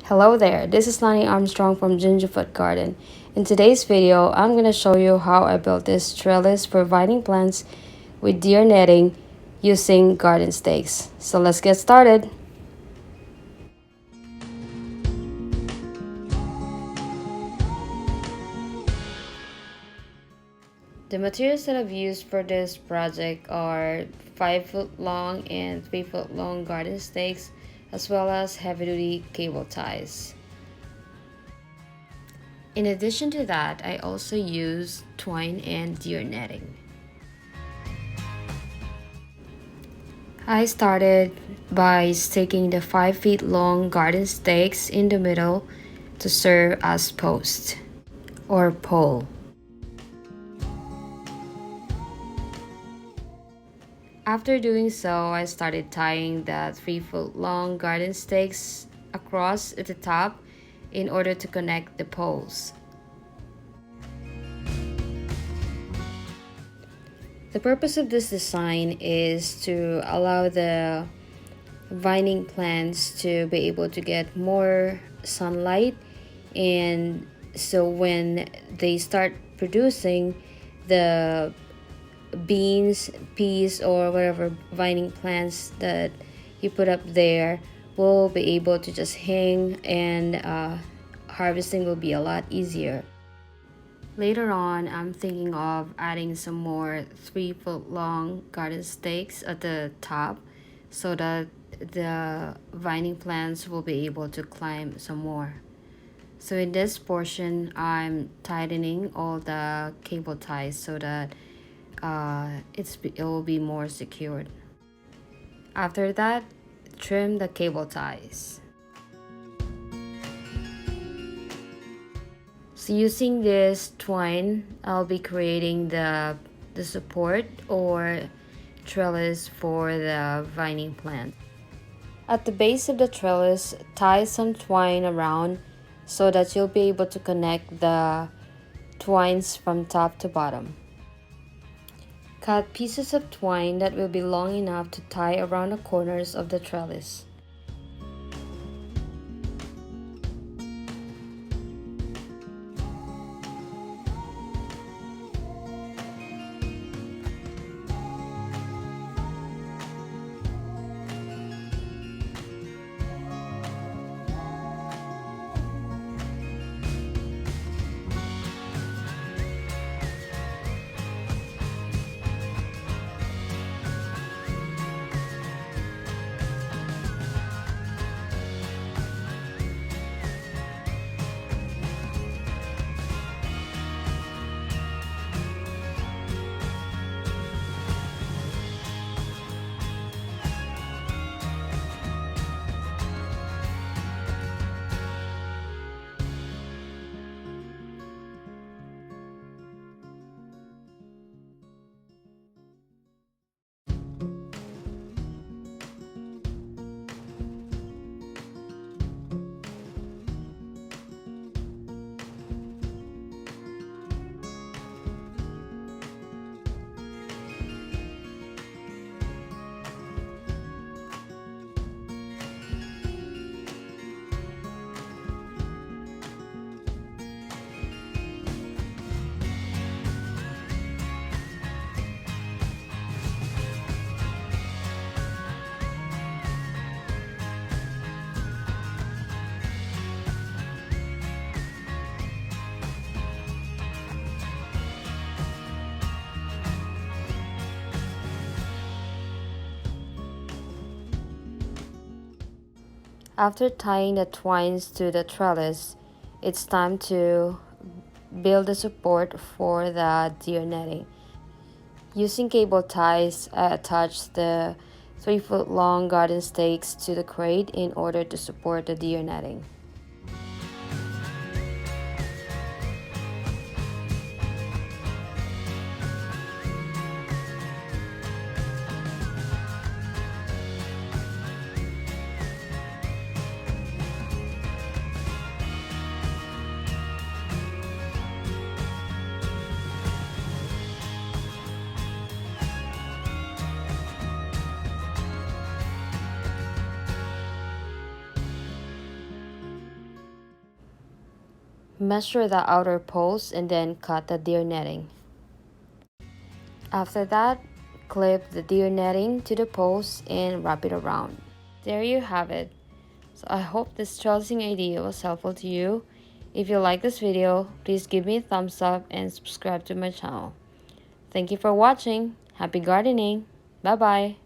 Hello there, this is Lani Armstrong from Gingerfoot Garden. In today's video, I'm going to show you how I built this trellis for vining plants with deer netting using garden stakes. So let's get started. The materials that I've used for this project are 5-foot long and 3-foot long garden stakes, as well as heavy-duty cable ties. In addition to that, I also use twine and deer netting. I started by staking the 5 feet long garden stakes in the middle to serve as post or pole. After doing so, I started tying the 3-foot long garden stakes across at the top in order to connect the poles. The purpose of this design is to allow the vining plants to be able to get more sunlight, and so when they start producing, the beans, peas, or whatever vining plants that you put up there will be able to just hang, and harvesting will be a lot easier. Later on, I'm thinking of adding some more 3-foot long garden stakes at the top so that the vining plants will be able to climb some more. So in this portion, I'm tightening all the cable ties so that it will be more secured. After that, trim the cable ties. So using this twine, I'll be creating the support or trellis for the vining plant. At the base of the trellis, tie some twine around so that you'll be able to connect the twines from top to bottom. Cut pieces of twine that will be long enough to tie around the corners of the trellis. After tying the twines to the trellis, it's time to build the support for the deer netting. Using cable ties, I attached the 3-foot long garden stakes to the crate in order to support the deer netting. Measure the outer post and then cut the deer netting. After that, clip the deer netting to the post and wrap it around. There you have it. So I hope this trellising idea was helpful to you. If you like this video, please give me a thumbs up and subscribe to my channel. Thank you for watching. Happy gardening. Bye bye.